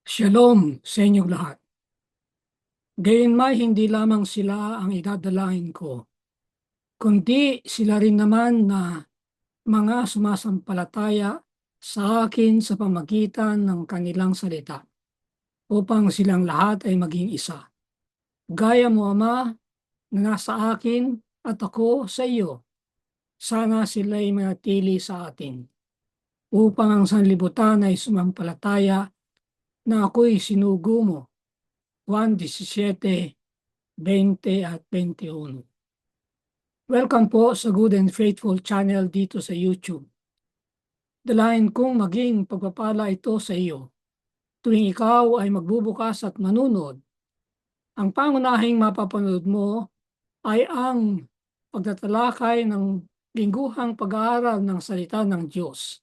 Shalom sa inyong lahat. Gayunmay hindi lamang sila ang idadalangin ko, kundi sila rin naman na mga sumasampalataya sa akin sa pamagitan ng kanilang salita, upang silang lahat ay maging isa. Gaya mo, Ama, na nasa akin at ako sa iyo, sana sila'y manatili sa atin, upang ang sanlibutan ay sumampalataya na ako'y sinugo mo. Juan 17, 20 at 21. Welcome po sa Good and Faithful channel dito sa YouTube. Dalayan kong maging pagpapala ito sa iyo tuwing ikaw ay magbubukas at manunod. Ang pangunahing mapapanood mo ay ang pagtatalakay ng lingguhang pag-aaral ng salita ng Diyos.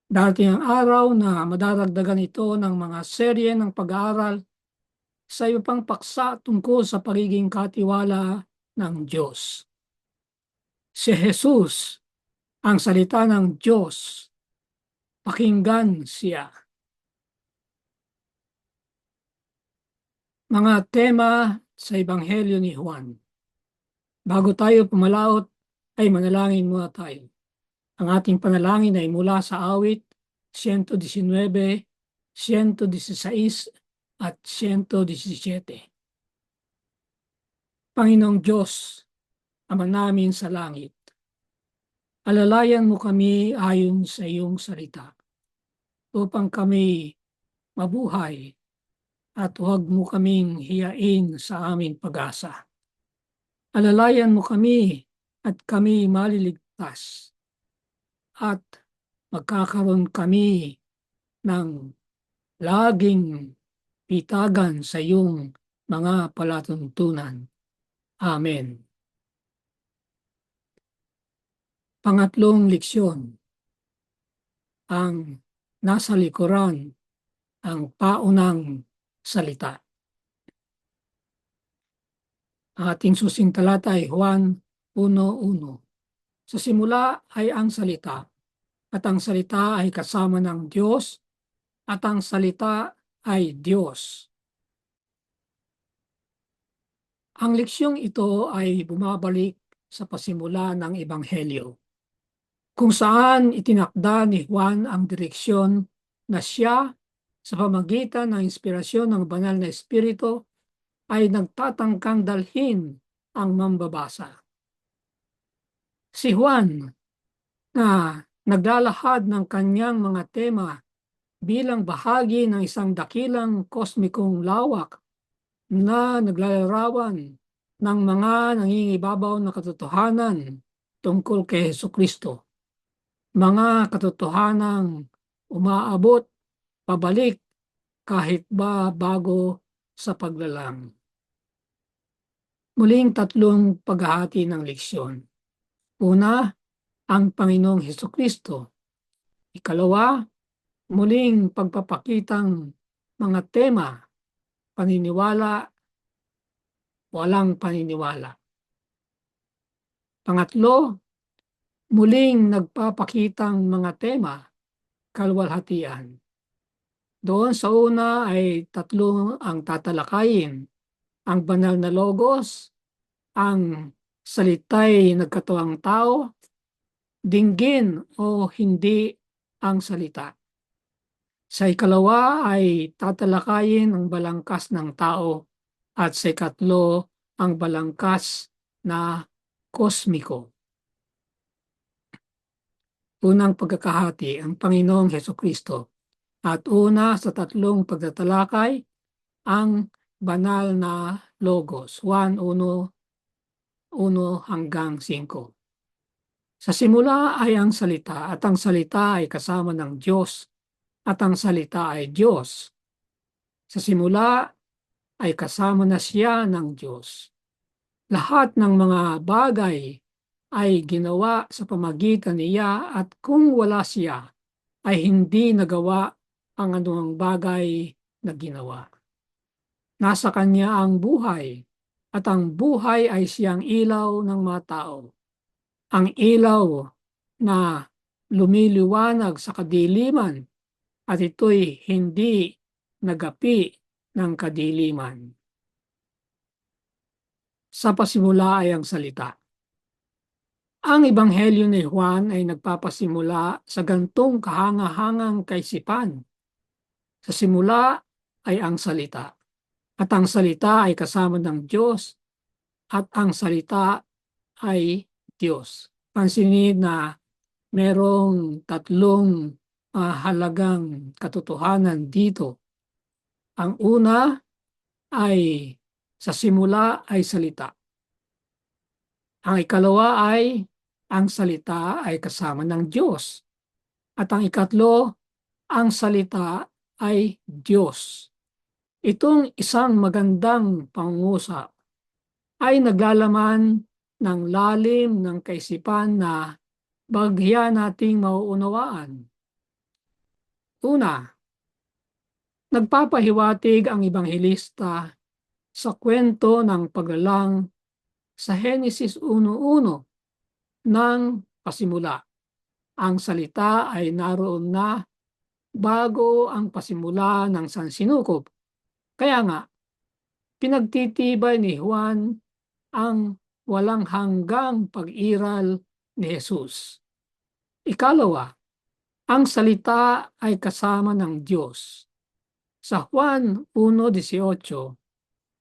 Darating ang araw na madaragdagan ito ng mga serye ng pag-aaral sa iyo pang paksa tungkol sa pagiging katiwala ng Diyos. Si Jesus, ang salita ng Diyos, pakinggan siya. Mga tema sa Ebanghelyo ni Juan. Bago tayo pumalaot, ay manalangin muna tayo. Ang ating panalangin ay mula sa awit 119, 116 at 117. Panginoong Diyos, Ama namin sa langit, alalayan mo kami ayon sa iyong salita, upang kami mabuhay at huwag mo kaming hiyain sa aming pag-asa. Alalayan mo kami at kami maliligtas at magkakaroon kami ng laging pitagan sa iyong mga palatuntunan. Amen. Pangatlong leksyon, ang nasa likuran, ang paunang salita. Ating susing talata ay Juan 1:1. Sa simula ay ang salita, at ang salita ay kasama ng Diyos, at ang salita ay Diyos. Ang leksyong ito ay bumabalik sa pasimula ng Ebanghelyo, kung saan itinakda ni Juan ang direksyon na siya, sa pamagitan ng inspirasyon ng banal na espiritu, ay nagtatangkang dalhin ang mambabasa. Si Juan, na naglalahad ng kanyang mga tema bilang bahagi ng isang dakilang kosmikong lawak na naglalarawan ng mga nangingibabaw na katotohanan tungkol kay Hesukristo. Mga katotohanang umaabot pabalik kahit ba bago sa paglalang. Muling tatlong paghahati ng leksyon. Una, ang Panginoong Hesukristo. Ikalawa, muling pagpapakitang mga tema, paniniwala, walang paniniwala. Pangatlo, muling nagpapakitang mga tema, kalwalhatian. Doon sa una ay tatlo ang tatalakayin. Ang banal na logos, ang salita'y nagkatuwang tao, dinggin o hindi ang salita. Sa ikalawa ay tatalakayin ang balangkas ng tao, at sa ikatlo ang balangkas na kosmiko. Unang pagkakahati, ang Panginoong Hesukristo. At una sa tatlong pagtatalakay, ang banal na logos, 1:1 hanggang 5. Sa simula ay ang salita, at ang salita ay kasama ng Diyos, at ang salita ay Diyos. Sa simula ay kasama na siya ng Diyos. Lahat ng mga bagay ay ginawa sa pamagitan niya, at kung wala siya, ay hindi nagawa ang anumang bagay na ginawa. Nasa kanya ang buhay, at ang buhay ay siyang ilaw ng mga tao. Ang ilaw na lumiliwanag sa kadiliman, at ito'y hindi nagapi ng kadiliman. Sa pasimula ay ang salita. Ang Ebanghelyo ni Juan ay nagpapasimula sa gantong kahangahangang kaisipan. Sa simula ay ang salita. At ang salita ay kasama ng Diyos at ang salita ay Diyos. Pansinin na merong tatlong halagang katotohanan dito. Ang una ay sa simula ay salita. Ang ikalawa ay ang salita ay kasama ng Diyos. At ang ikatlo, ang salita ay Diyos. Itong isang magandang pangungusap ay naglalaman ng lalim ng kaisipan na bagya nating mauunawaan. Una, nagpapahiwatig ang ebanghelista sa kwento ng paglalang sa Henesis 1:1 ng pasimula. Ang salita ay naroon na bago ang pasimula ng sansinukob. Kaya nga, pinagtitibay ni Juan ang walang hanggang pag-iral ni Jesus. Ikalawa, ang salita ay kasama ng Diyos. Sa Juan 1:18,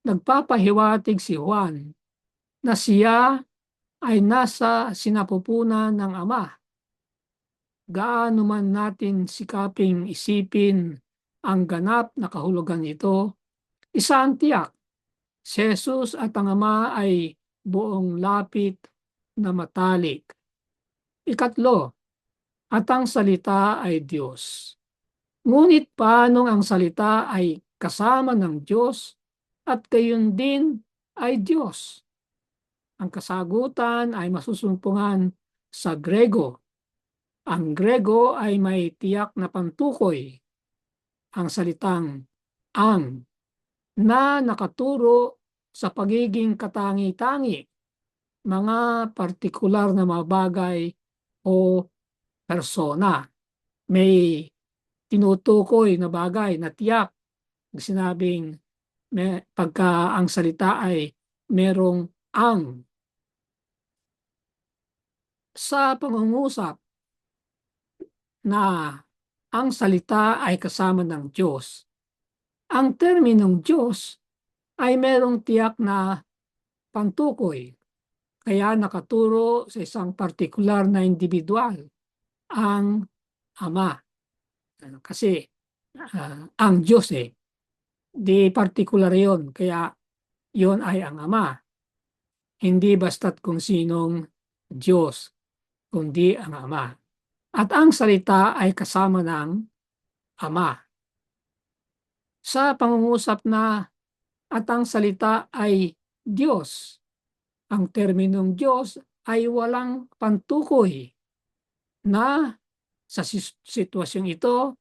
nagpapahiwatig si Juan na siya ay nasa sinapupunan ng Ama. Gaano man natin sikaping isipin ang ganap na kahulugan nito, isa ang tiyak. Si Jesus at ang Ama ay buong lapit na matalik. Ikatlo, at ang salita ay Diyos. Ngunit paanong ang salita ay kasama ng Diyos at gayon din ay Diyos? Ang kasagutan ay masusumpungan sa Grego. Ang Grego ay may tiyak na pantukoy. Ang salitang ang na nakaturo sa pagiging katangi-tangi, mga partikular na mga bagay o persona. May tinutukoy na bagay na tiyak. Sinabing pagka ang salita ay merong ang. Sa pangungusap na ang salita ay kasama ng Diyos, ang terminong Diyos ay merong tiyak na pantukoy. Kaya nakaturo sa isang partikular na individual, ang Ama. Kasi ang Diyos di partikular yon, kaya yon ay ang Ama. Hindi basta't kung sinong Diyos, kundi ang Ama. At ang salita ay kasama ng Ama. Sa pangungusap na at ang salita ay Diyos, ang terminong Diyos ay walang pantukoy na sa sitwasyong ito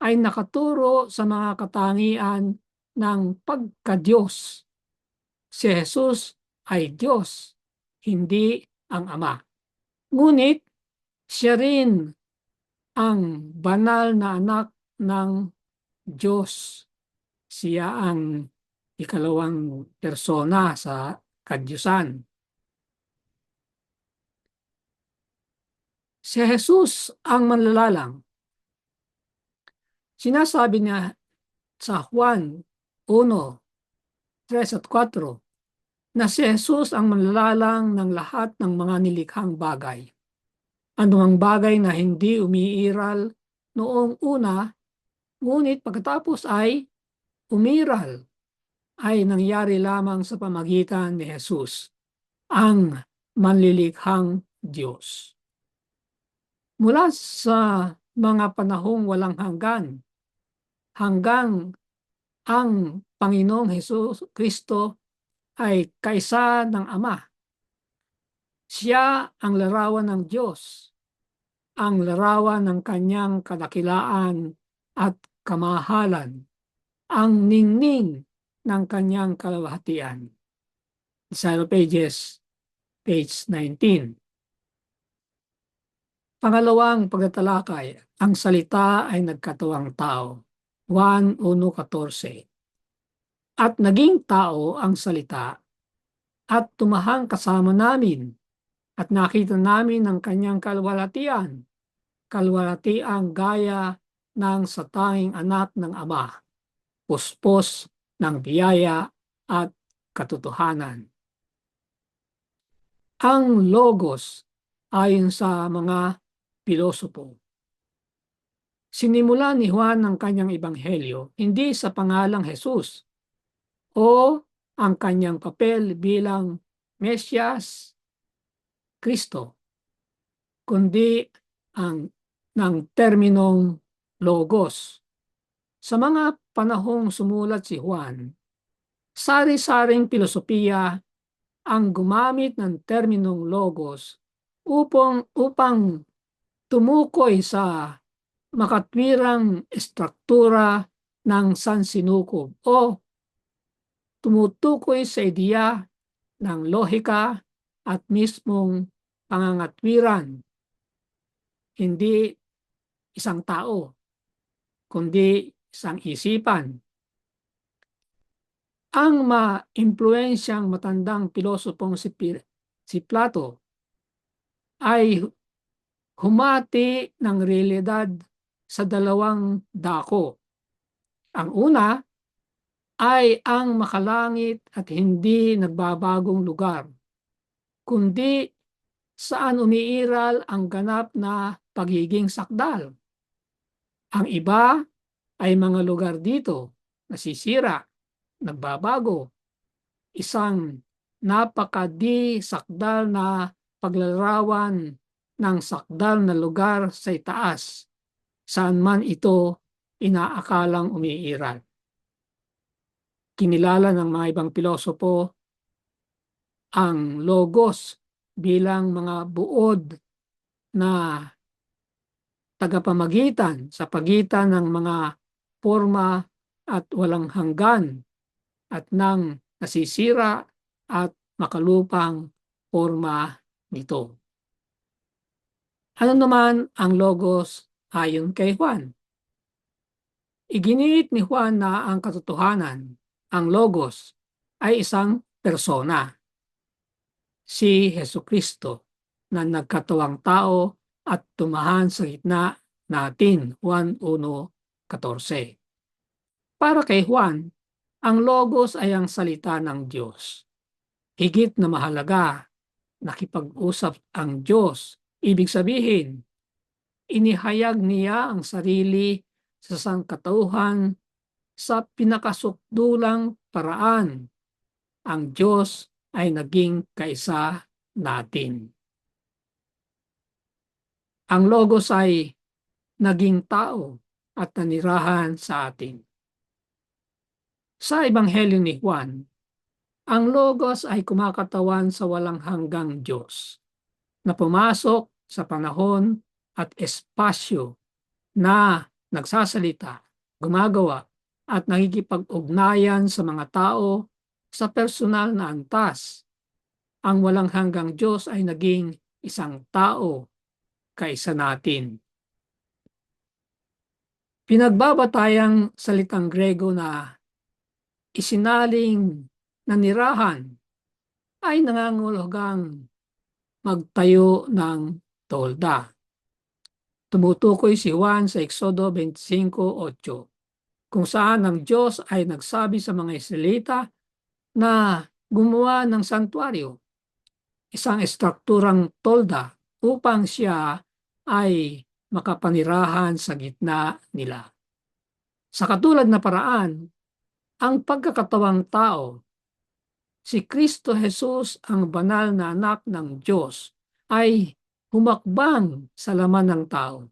ay nakaturo sa mga katangian ng pagka-Diyos. Si Jesus ay Diyos, hindi ang Ama. Ngunit siya rin ang banal na anak ng Diyos. Siya ang ikalawang persona sa kadyusan. Si Jesus ang manlalalang. Sinasabi niya sa Juan 1:3 at 4 na si Jesus ang manlalalang ng lahat ng mga nilikhang bagay. Anumang bagay na hindi umiiral noong una, ngunit pagkatapos ay umiral, ay nangyari lamang sa pamagitan ni Jesus, ang manlilikhang Diyos. Mula sa mga panahong walang hanggan, hanggang ang Panginoong Hesus Kristo ay kaisa ng Ama. Siya ang larawan ng Diyos, ang larawan ng kanyang kadakilaan at kamahalan, ang ningning ng kanyang kalwalhatian. Sa pages, page 19. Pangalawang pagtatalakay, ang salita ay nagkatawang tao. Juan 1:14. At naging tao ang salita at tumahang kasama namin at nakita namin ang kanyang kalwalatiang gaya ng sa tanging anak ng Ama, puspos ng biyaya at katotohanan. Ang Logos ayon sa mga pilosopo. Sinimula ni Juan ang kanyang ebanghelyo hindi sa pangalang Jesus o ang kanyang papel bilang Mesyas, Kristo, kundi ang ng terminong Logos. Sa mga panahong sumulat si Juan, sari-saring pilosopiya ang gumamit ng terminong Logos upang tumukoy sa makatwirang estruktura ng sansinukob o tumutukoy sa ideya ng lohika at mismong pangangatwiran, hindi isang tao, kundi isang isipan. Ang ma-impluensyang matandang pilosopong si Plato ay humati ng realidad sa dalawang dako. Ang una ay ang makalangit at hindi nagbabagong lugar, kundi saan umiiral ang ganap na pagiging sakdal. Ang iba ay mga lugar dito nasisira, nagbabago, isang napakadi sakdal na paglalarawan ng sakdal na lugar sa itaas, saan man ito inaakalang umiiral. Kinilala ng mga ibang pilosopo ang Logos bilang mga buod na tagapamagitan sa pagitan ng mga forma at walang hanggan at ng nasisira at makalupang forma nito. Ano naman ang Logos ayon kay Juan? Iginiit ni Juan na ang katotohanan, ang Logos, ay isang persona, si Jesucristo, na nagkatawang tao at tumahan sa gitna natin, Juan 1:14. Para kay Juan, ang Logos ay ang salita ng Diyos. Higit na mahalaga, nakipag-usap ang Diyos. Ibig sabihin, inihayag niya ang sarili sa sangkatauhan sa pinakasukdulang paraan. Ang Diyos ay naging kaisa natin. Ang Logos ay naging tao at nanirahan sa atin. Sa Ebanghelyo ni Juan, ang Logos ay kumakatawan sa walang hanggang Diyos na pumasok sa panahon at espasyo na nagsasalita, gumagawa at nakikipag-ugnayan sa mga tao sa personal na antas. Ang walang hanggang Diyos ay naging isang tao kaisa natin. Pinagbabatayang salitang Grego na isinaling nanirahan ay nangangahulugang magtayo ng tolda. Tumutukoy si Juan sa Exodo 25:8, kung saan ang Diyos ay nagsabi sa mga Israelita na gumawa ng santuaryo, isang estrukturang tolda upang siya ay makapanirahan sa gitna nila. Sa katulad na paraan, ang pagkakatawang tao, si Kristo Jesus, ang banal na anak ng Diyos, ay humakbang sa laman ng tao.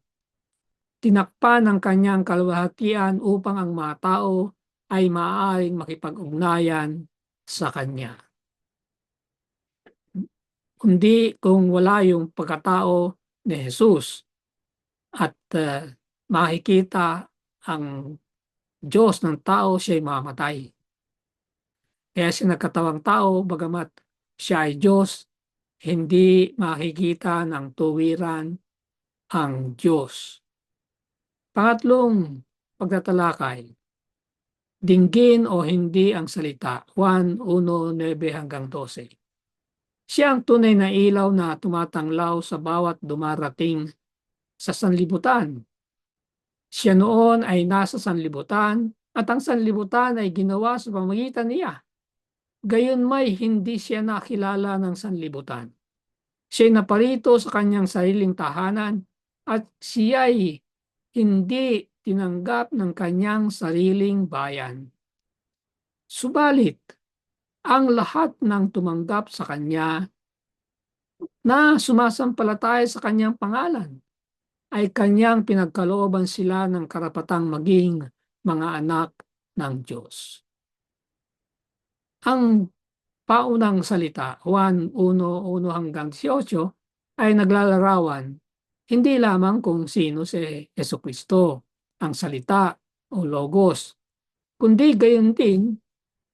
Tinakpan ang kanyang kalwalhatian upang ang mga tao ay maaaring makipag-ugnayan sa kanya. Kundi kung wala yung pagkatao ni Jesus at makikita ang Diyos ng tao, siya'y mamatay. Kaya siya nagkatawang tao, bagamat siya ay Diyos, hindi makikita ng tuwiran ang Diyos. Pangatlong pagtatalakay. Dinggin o hindi ang salita. Juan 1:9-12. Siya ang tunay na ilaw na tumatanglaw sa bawat dumarating sa sanlibutan. Siya noon ay nasa sanlibutan at ang sanlibutan ay ginawa sa pamamagitan niya. Gayunmay hindi siya nakilala ng sanlibutan. Siya'y naparito sa kanyang sariling tahanan at siya'y hindi tinanggap ng kanyang sariling bayan. Subalit, ang lahat ng tumanggap sa kanya na sumasampalataya sa kanyang pangalan ay kanyang pinagkalooban sila ng karapatang maging mga anak ng Diyos. Ang paunang salita, Juan 1:1-18, ay naglalarawan hindi lamang kung sino si Jesucristo, ang salita o logos, kundi gayon din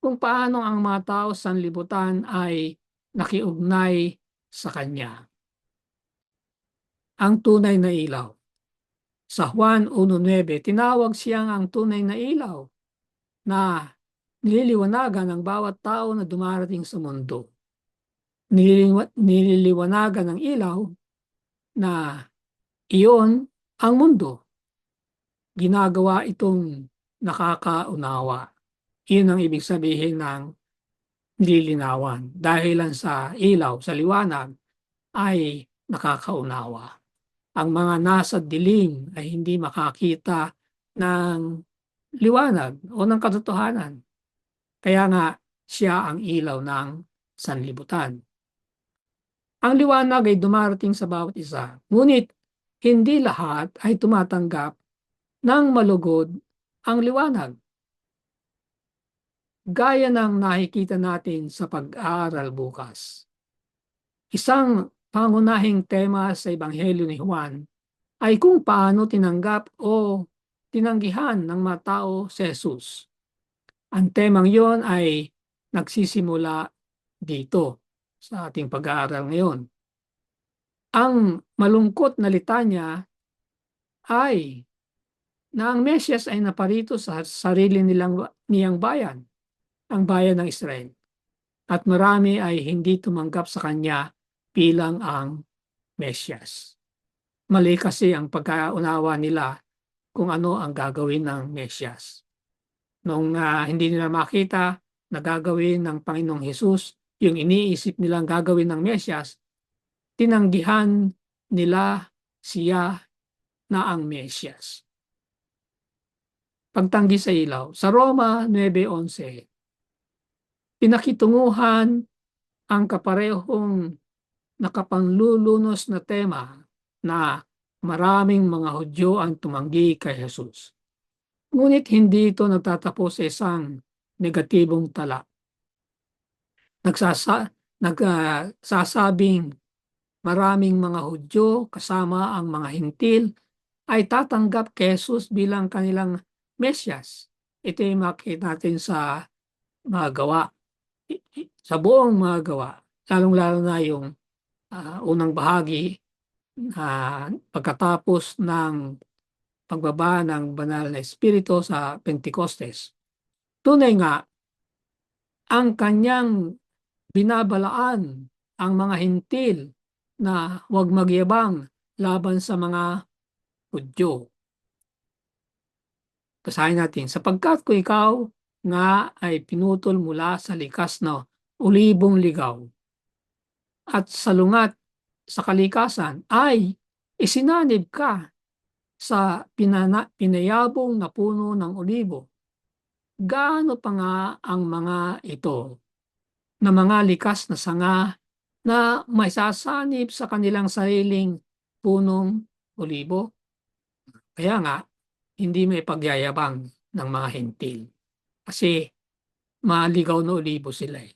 kung paano ang mga tao sa sanlibutan ay nakiugnay sa Kanya. Ang tunay na ilaw. Sa Juan 1:9, tinawag siyang ang tunay na ilaw na nililiwanagan ng bawat tao na dumarating sa mundo. Nililiwanagan ng ilaw na iyon ang mundo. Ginagawa itong nakakaunawa. Iyon ang ibig sabihin ng nililinawan. Dahilan sa ilaw, sa liwanag, ay nakakaunawa. Ang mga nasa dilim ay hindi makakita ng liwanag o ng katotohanan. Kaya nga siya ang ilaw ng sanlibutan. Ang liwanag ay dumarating sa bawat isa, ngunit hindi lahat ay tumatanggap ng malugod ang liwanag. Gaya ng nakikita natin sa pag-aaral bukas. Isang pangunahing tema sa Ebanghelyo ni Juan ay kung paano tinanggap o tinanggihan ng mga tao si Jesus. Ang temang yon ay nagsisimula dito sa ating pag-aaral ngayon. Ang malungkot na litanya ay na ang Mesyas ay naparito sa sarili niyang bayan, ang bayan ng Israel. At marami ay hindi tumanggap sa kanya bilang ang Mesyas. Mali kasi ang pagkaunawa nila kung ano ang gagawin ng Mesyas. Nung hindi nila makita na gagawin ng Panginoong Hesus yung iniisip nilang gagawin ng Mesyas, tinanggihan nila siya na ang Mesyas. Pagtanggi sa ilaw. Sa Roma 9:11, pinakitunguhan ang kaparehong nakapanlulunos na tema na maraming mga Hudyo ang tumanggi kay Jesus. Ngunit hindi ito nagtatapos sa isang negatibong tala. Nagsasabing maraming mga Hudyo kasama ang mga Hintil ay tatanggap kay Jesus bilang kanilang Mesyas. Ito yung makikita natin sa mga gawa, sa buong mga gawa, lalong-lalo na yung unang bahagi pagkatapos ng pagbaba ng banal na espiritu sa Pentecostes. Tunay nga, ang kanyang binabalaan ang mga Hintil na huwag magyabang laban sa mga Hudyo. Basahin natin, sapagkat kung ikaw nga ay pinutol mula sa likas na ulibong ligaw at salungat sa kalikasan ay isinanib ka sa pinayabong na puno ng olibo. Gaano pa nga ang mga ito na mga likas na sanga na maisasanib sa kanilang sariling punong olibo? Kaya nga, hindi may pagyayabang ng mga Hintil. Kasi maligaw na olibo sila eh.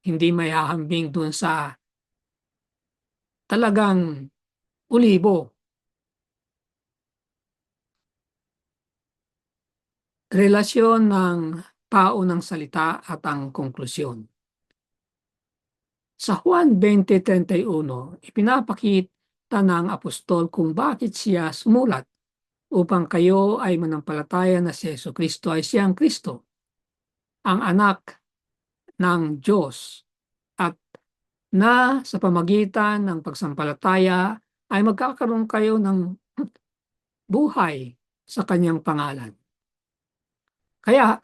Hindi may hahambing dun sa talagang olibo. Relasyon ng paunang salita at ang konklusyon. Sa Juan 20:31, ipinapakita ng apostol kung bakit siya sumulat. upang kayo ay manampalataya na si Jesucristo ay siyang Kristo, ang anak ng Diyos, at na sa pamagitan ng pagsampalataya ay magkakaroon kayo ng buhay sa kanyang pangalan. Kaya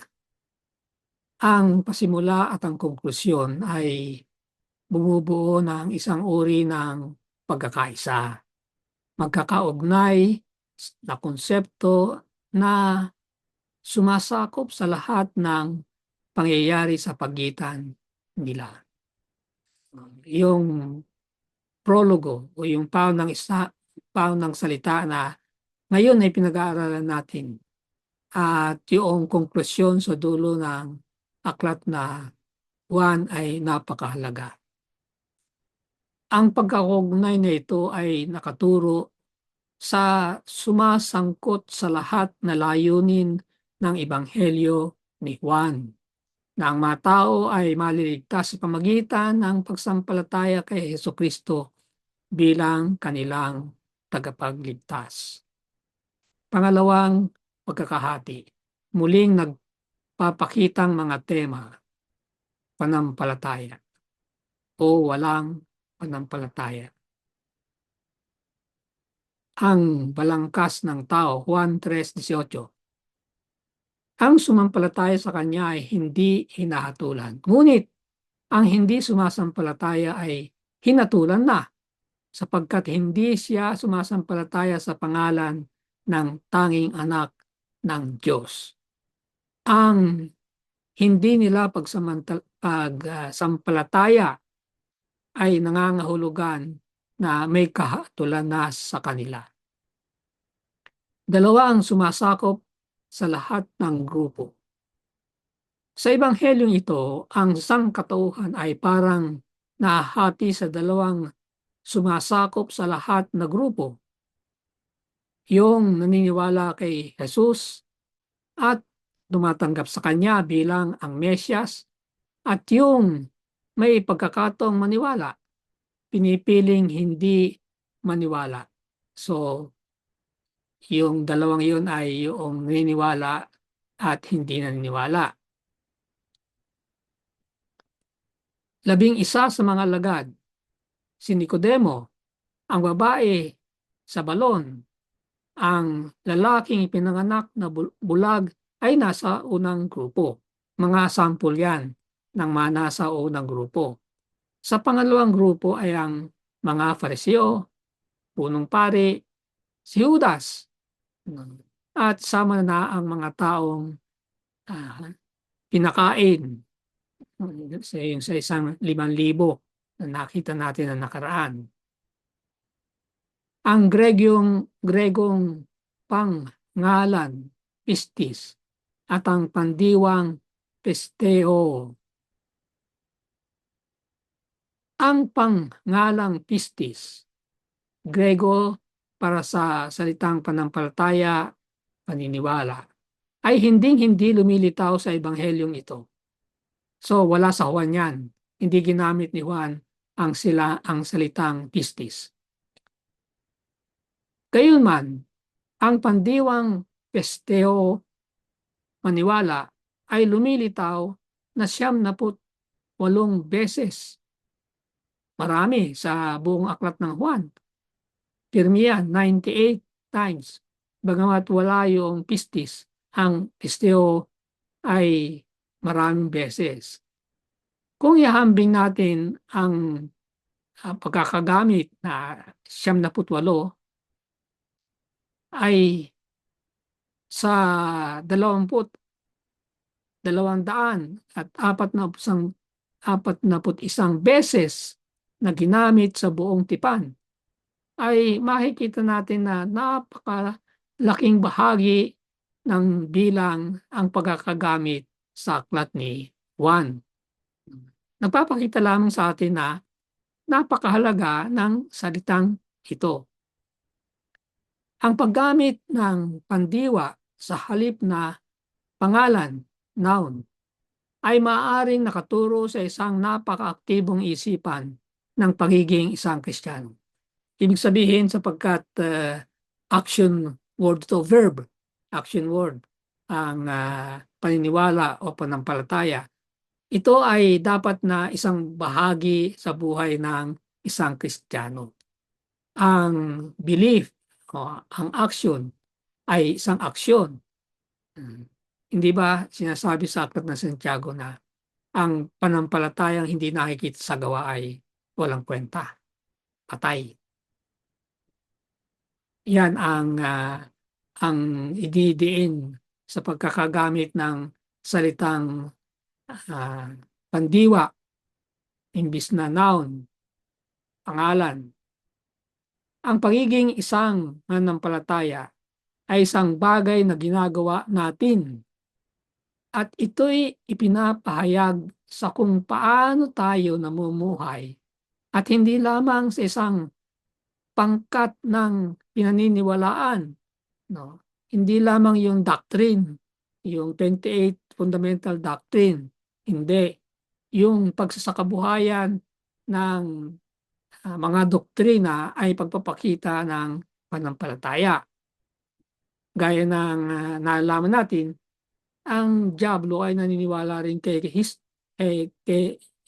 ang pasimula at ang konklusyon ay bumubuo ng isang uri ng pagkakaisa, magkakaugnay na konsepto na sumasakop sa lahat ng pangyayari sa pagitan nila. Yung prologo o yung paon ng salita na ngayon ay pinag-aaralan natin at yung konklusyon sa dulo ng aklat na Juan ay napakahalaga. Ang pagkakaugnay na ito ay nakaturo sa sumasangkot sa lahat na layunin ng Ebanghelyo ni Juan, na ang mga tao ay maliligtas sa pamagitan ng pagsampalataya kay Jesucristo bilang kanilang tagapagligtas. Pangalawang pagkakahati, muling nagpapakitang mga tema, panampalataya o walang panampalataya. Ang balangkas ng tao, Juan 3:18. Ang sumampalataya sa kanya ay hindi hinahatulan. Ngunit ang hindi sumasampalataya ay hinatulan na, sapagkat hindi siya sumasampalataya sa pangalan ng tanging anak ng Diyos. Ang hindi nila pagsampalataya ay nangangahulugan na may kahatulan na sa kanila. Dalawa ang sumasakop sa lahat ng grupo. Sa ebanghelyong ito, ang sangkatauhan ay parang nahati sa dalawang sumasakop sa lahat na grupo. Yung naniniwala kay Jesus at tumatanggap sa kanya bilang ang Mesyas, at yung may pagkakataong maniwala, pinipiling hindi maniwala. So, yung dalawang yun ay yung naniniwala at hindi naniniwala. 11 sa mga alagad, si Nicodemo, ang babae sa balon, ang lalaking ipinanganak na bulag ay nasa unang grupo. Mga sampol yan ng mga nasa unang grupo. Sa pangalawang grupo ay ang mga Fariseo, punong pari, si Judas, at sama na ang mga taong pinakain sa isang 5,000 na nakita natin na nakaraan. Ang Gregong pangalan, pistis, at ang pandiwang pisteo. Ang pangalang pistis, Grego para sa salitang panampalataya, paniniwala, ay hindi lumilitaw sa ebanghelyong ito. So wala sa Juan yan. Hindi ginamit ni Juan ang salitang pistis. Gayunman, ang pandiwang pisteo, maniwala, ay lumilitaw na 78 beses. Marami sa buong aklat ng Juan. Pirmiya, 98 times. Bagamat wala yung pistis, ang pisteo ay maraming beses. Kung ihambing natin ang pagkakagamit na 78 ay sa 2,241 beses na ginamit sa buong tipan, ay makikita natin na napakalaking bahagi ng bilang ang pagkakagamit sa aklat ni Juan. Nagpapakita lamang sa atin na napakahalaga ng salitang ito. Ang paggamit ng pandiwa sa halip na pangalan, noun, ay maaaring nakaturo sa isang napakaaktibong isipan ng pagiging isang Kristiyano. Ibig sabihin sapagkat action word to verb, action word, ang paniniwala o panampalataya. Ito ay dapat na isang bahagi sa buhay ng isang Kristiyano. Ang belief o ang action ay isang aksyon. Hindi ba sinasabi sa Aklat ng Santiago na ang panampalatayang hindi nakikita sa gawa ay walang kwenta, patay. Yan ang ididiin sa pagkakagamit ng salitang pandiwa imbis na noun, pangalan. Ang pagiging isang mananampalataya ay isang bagay na ginagawa natin at ito'y ipinapahayag sa kung paano tayo namumuhay at hindi lamang sa isang pangkat ng pinaniniwalaan, no? Hindi lamang yung doctrine, yung 28 fundamental doctrine, hindi. Yung pagsasakabuhayan ng mga doktrina ay pagpapakita ng panampalataya. Gaya ng nalaman natin, ang diablo ay naniniwala rin kay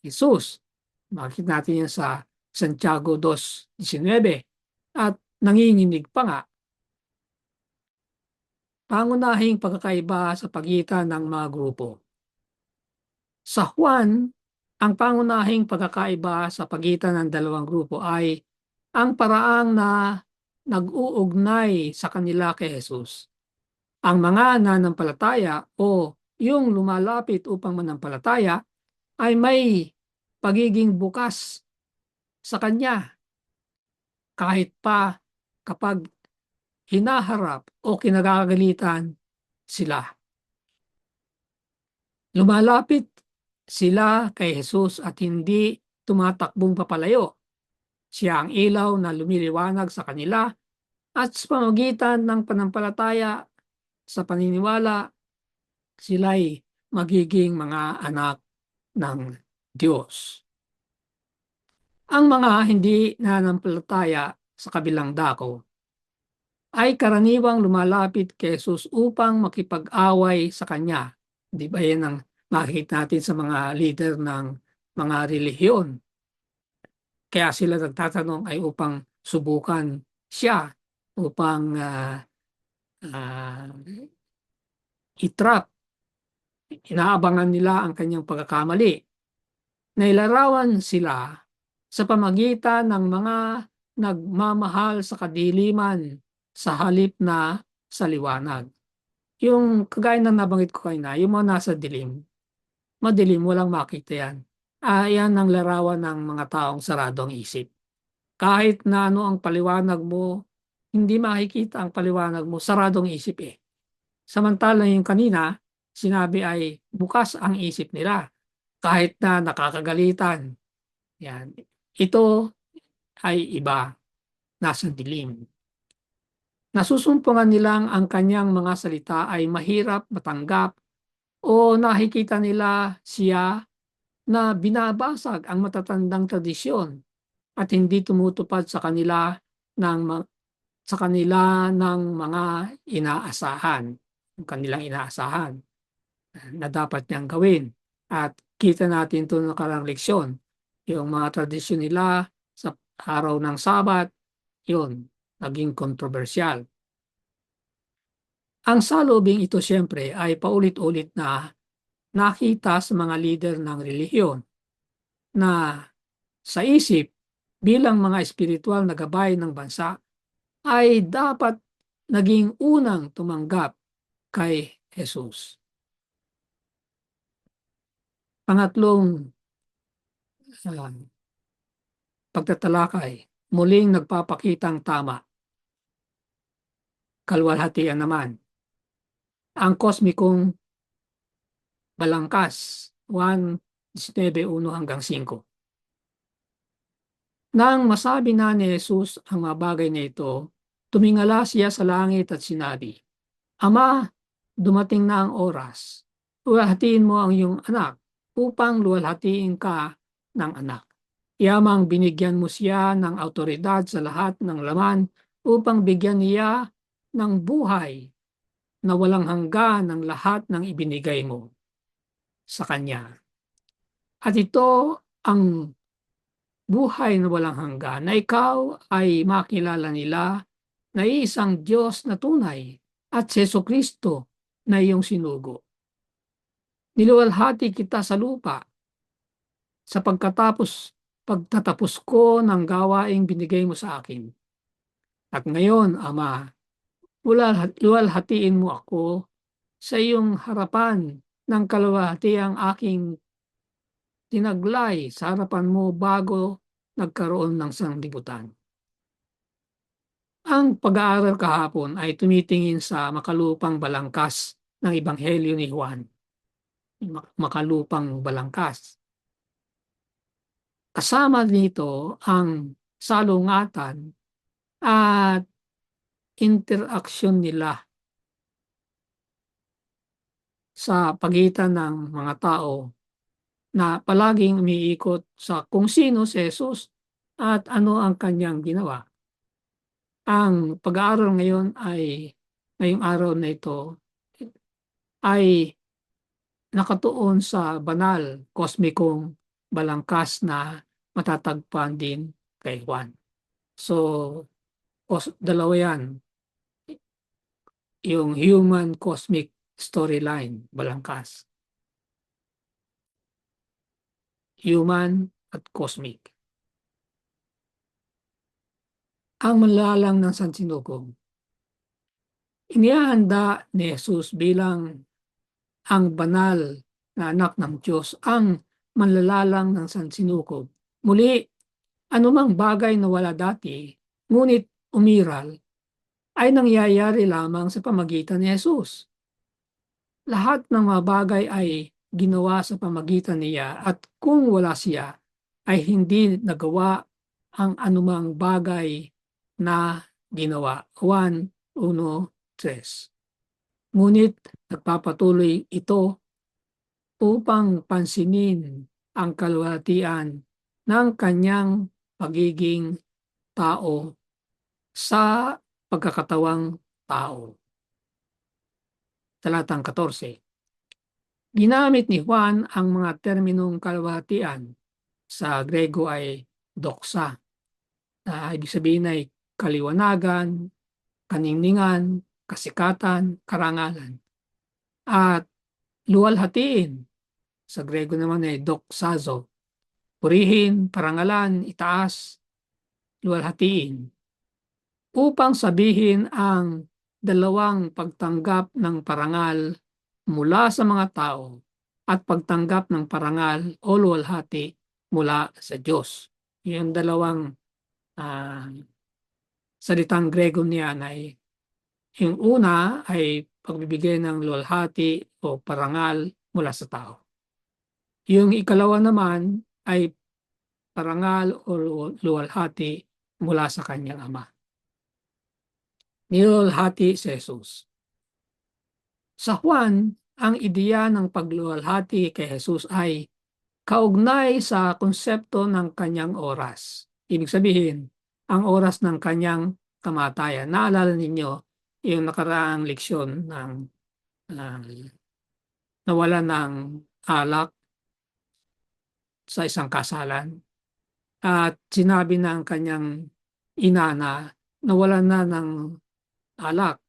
Jesus. Makikita natin yan sa Santiago 2:19 at nanginginig pa nga. Pangunahing pagkakaiba sa pagitan ng mga grupo. Sa Juan, ang pangunahing pagkakaiba sa pagitan ng dalawang grupo ay ang paraang na nag-uugnay sa kanila kay Jesus. Ang mga nanampalataya o yung lumalapit upang manampalataya ay may pagiging bukas sa Kanya kahit pa kapag hinaharap o kinagagalitan sila. Lumalapit sila kay Jesus at hindi tumatakbong papalayo. Siya ang ilaw na lumiliwanag sa kanila at sa pamamagitan ng panampalataya sa paniniwala, sila'y magiging mga anak ng Diyos. Ang mga hindi nananampalataya sa kabilang dako ay karaniwang lumalapit kay Jesus upang makipag-away sa Kanya. Di ba yan ang makikita natin sa mga leader ng mga relihiyon? Kaya sila nagtatanong ay upang subukan siya, upang itrap. Inaabangan nila ang kanyang pagkakamali. Nailarawan sila sa pamagitan ng mga nagmamahal sa kadiliman sa halip na sa liwanag. Yung kagaya ng nabanggit ko kanina, yung mga nasa dilim, madilim, walang makita yan. Yan ang larawan ng mga taong sarado ang isip. Kahit na ano ang paliwanag mo, hindi makikita ang paliwanag mo, sarado ang isip eh. Samantala yung kanina, sinabi ay bukas ang isip nila. Kahit na nakakagalitan. Yan. Ito ay iba, nasa dilim. Nasusumpungan nilang ang kanyang mga salita ay mahirap matanggap o nakikita nila siya na binabasag ang matatandang tradisyon at hindi tumutupad sa kanila ng mga inaasahan, ang kanilang inaasahan na dapat niyang gawin. At kita natin ito ng nakarang leksyon, yung mga tradisyon nila sa araw ng Sabat, yun, naging kontrobersyal. Ang salubing ito siyempre ay paulit-ulit na nakita sa mga lider ng relihiyon na sa isip bilang mga espiritual na gabay ng bansa ay dapat naging unang tumanggap kay Jesus. Pangatlong pagtatalakay, muling nagpapakitang tama. Kalwalhatian naman. Ang kosmikong balangkas, 1:19-1-5. Nang masabi na ni Jesus ang mga bagay na ito, tumingala siya sa langit at sinabi, Ama, dumating na ang oras. Luwalhatiin mo ang iyong anak upang luwalhatiin ka ng anak. Yamang binigyan mo siya ng autoridad sa lahat ng laman upang bigyan niya ng buhay na walang hanggan ng lahat ng ibinigay mo sa Kanya. At ito ang buhay na walang hanggan, na ikaw ay makilala nila na isang Diyos na tunay at si Jesucristo na iyong sinugo. Niluwalhati kita sa lupa sa pagtatapos ko ng gawaing binigay mo sa akin. At ngayon, Ama, luwalhatiin mo ako sa iyong harapan ng kalwalhatiang aking tinaglay sa harapan mo bago nagkaroon ng sanglibutan. Ang pag-aaral kahapon ay tumitingin sa makalupang balangkas ng Ebanghelyo ni Juan. Makalupang balangkas. Kasama dito ang salungatan at interaksyon nila sa pagitan ng mga tao na palaging umiikot sa kung sino si Jesus at ano ang kanyang ginawa. Ang pag-aaral ngayong araw na ito ay nakatuon sa banal, kosmikong balangkas na matatagpuan din kay Juan. So, dalawa yan. Yung human cosmic storyline, balangkas. Human at cosmic. Ang manlalang ng sansinukob. Inihahanda ni Jesus bilang ang banal na anak ng Diyos, ang manlalalang ng sansinukob. Muli, anumang bagay na wala dati, ngunit umiral, ay nangyayari lamang sa pamagitan ni Jesus. Lahat ng mga bagay ay ginawa sa pamagitan niya at kung wala siya, ay hindi nagawa ang anumang bagay na ginawa. 1:1-3. Ngunit nagpapatuloy ito upang pansinin ang kalwalhatian ng kanyang pagiging tao sa pagkakatawang tao. Talatang 14. Ginamit ni Juan ang mga terminong kalwalhatian. Sa Grego ay doxa. Ibig sabihin ay kaliwanagan, kaningningan, kasikatan, karangalan. At luwalhatiin. Sa Grego naman ay doxazo. Purihin, parangalan, itaas, luwalhatiin. Upang sabihin ang dalawang pagtanggap ng parangal mula sa mga tao at pagtanggap ng parangal o luwalhati mula sa Diyos. Yung dalawang salitang Grego niyan ay yung una ay pagbibigay ng luwalhati o parangal mula sa tao. Yung ikalawa naman ay parangal o luwalhati mula sa kanyang ama. Niluwalhati si Jesus. Sa Juan, ang ideya ng pagluwalhati kay Jesus ay kaugnay sa konsepto ng kanyang oras. Ibig sabihin, ang oras ng kanyang kamatayan. Naalala ninyo yung nakaraang leksyon ng nawala ng alak sa isang kasalan. At sinabi ng kanyang ina na nawalan na ng alak.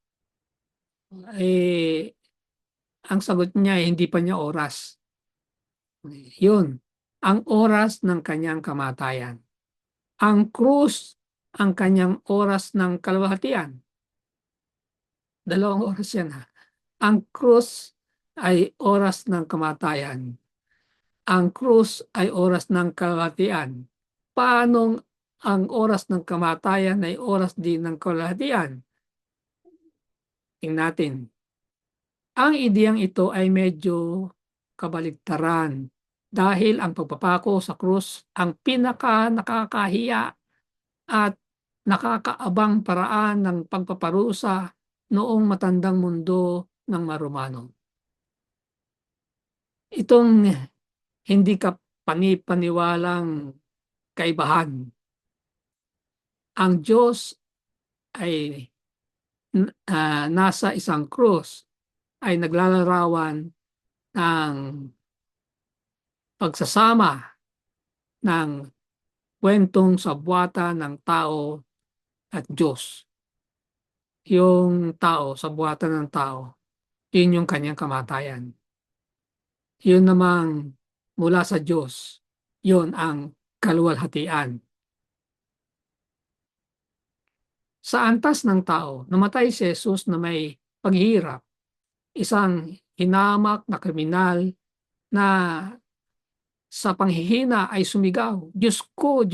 Ang sagot niya hindi pa niya oras. Yun, ang oras ng kanyang kamatayan. Ang krus, ang kanyang oras ng kalwalhatian. Dalawang oras yan ha. Ang krus ay oras ng kamatayan. Ang krus ay oras ng kalwalhatian. Paano ang oras ng kamatayan ay oras din ng kalwalhatian? Tingnan natin. Ang ideyang ito ay medyo kabaligtaran dahil ang pagpapako sa krus ang pinaka nakakahiya at nakakaabang paraan ng pagpaparusa noong matandang mundo ng marumano. Itong hindi ka panipaniwalang kaibahan. Ang Diyos ay nasa isang krus ay naglalarawan ng pagsasama ng kwentong sabwatan ng tao at Diyos. Yung tao, sabwatan ng tao, yun yung kanyang kamatayan. Yun namang mula sa Diyos, yun ang kaluwalhatian. Sa antas ng tao, namatay si Jesus na may paghihirap, isang hinamak na kriminal na sa panghihina ay sumigaw, Diyos ko,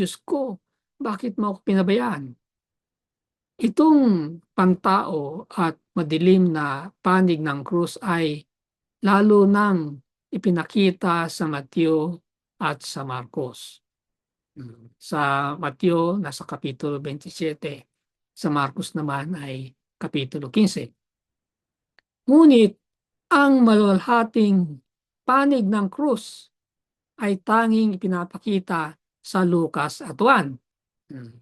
bakit mo ako pinabayaan? Itong pantao at madilim na panig ng krus ay lalo nang ipinakita sa Mateo at sa Marcos. Sa Mateo, nasa Kapitulo 27. Sa Marcos naman ay Kapitulo 15. Ngunit ang maluwalhating panig ng krus ay tanging ipinapakita sa Lucas at Juan.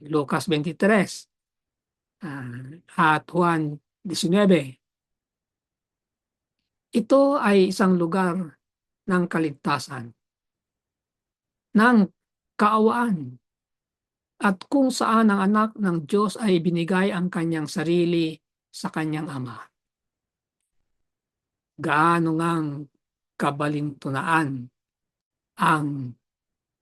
Lucas 23 at Juan 19. Ito ay isang lugar ng kaligtasan, ng kaawaan, at kung saan ang anak ng Diyos ay binigay ang kanyang sarili sa kanyang ama. Gaano ngang kabalintunaan ang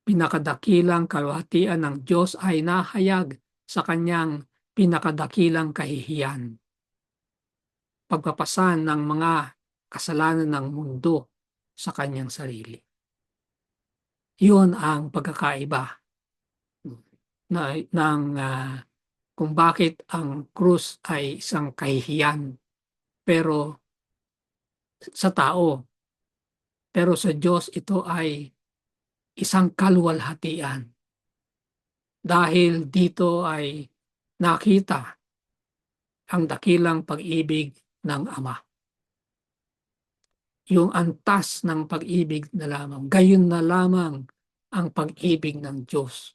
pinakadakilang kaluwalhatian ng Diyos ay nahayag sa kanyang pinakadakilang kahihiyan. Pagpapasan ng mga kasalanan ng mundo sa kanyang sarili. Yun ang pagkakaiba kung bakit ang krus ay isang kahihiyan pero sa tao. Pero sa Diyos ito ay isang kaluwalhatian. Dahil dito ay nakita ang dakilang pag-ibig ng Ama. Yung antas ng pag-ibig na lamang. Gayon na lamang ang pag-ibig ng Diyos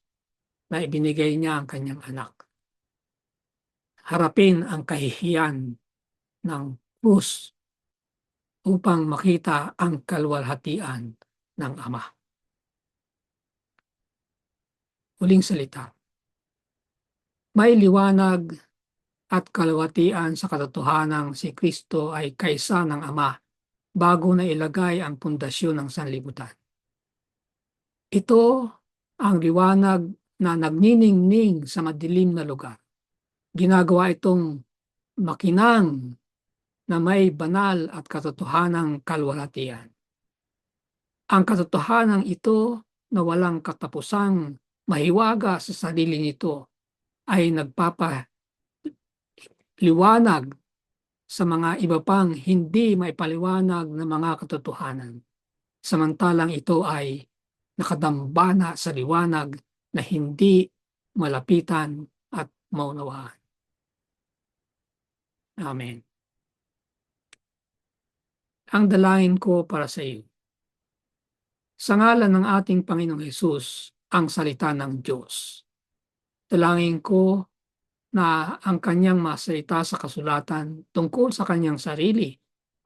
na ibinigay niya ang kanyang anak. Harapin ang kahihiyan ng krus upang makita ang kaluwalhatian ng Ama. Huling salita. May liwanag at kaluwalhatian sa katotohanang si Kristo ay kaisa ng Ama bago na ilagay ang pundasyon ng sanlibutan. Ito ang liwanag na nagniningning sa madilim na lugar. Ginagawa itong makinang na may banal at katotohanang kaluwalhatian. Ang katotohanan ito na walang katapusang mahiwaga sa sarili nito ay nagpapaliwanag sa mga iba pang hindi maipaliwanag na mga katotohanan. Samantalang ito ay nakadambana sa liwanag na hindi malapitan at maunawaan. Amen. Ang dalangin ko para sa iyo. Sa ngalan ng ating Panginoong Hesus, ang salita ng Diyos. Dalangin ko na ang kanyang masalita sa kasulatan tungkol sa kanyang sarili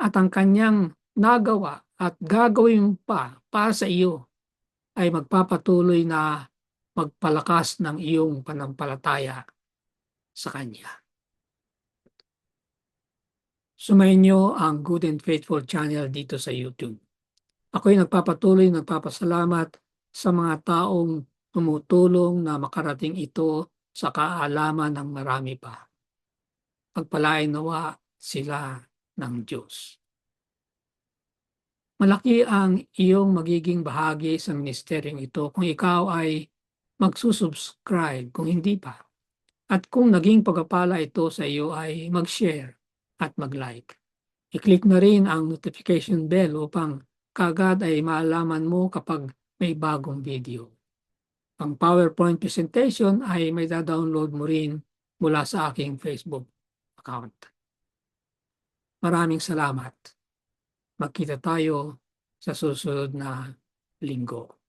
at ang kanyang nagawa at gagawin pa para sa iyo ay magpapatuloy na magpalakas ng iyong panampalataya sa Kanya. Sumainyo ang Good and Faithful channel dito sa YouTube. Ako'y nagpapasalamat sa mga taong tumutulong na makarating ito sa kaalaman ng marami pa. Pagpalain nawa sila ng Diyos. Malaki ang iyong magiging bahagi sa ministeryong ito kung ikaw ay magsusubscribe kung hindi pa. At kung naging pagpapala ito sa iyo ay mag-share at mag-like. I-click na rin ang notification bell upang kagad ay maalaman mo kapag may bagong video. Ang PowerPoint presentation ay may da-download mo rin mula sa aking Facebook account. Maraming salamat. Magkita tayo sa susunod na linggo.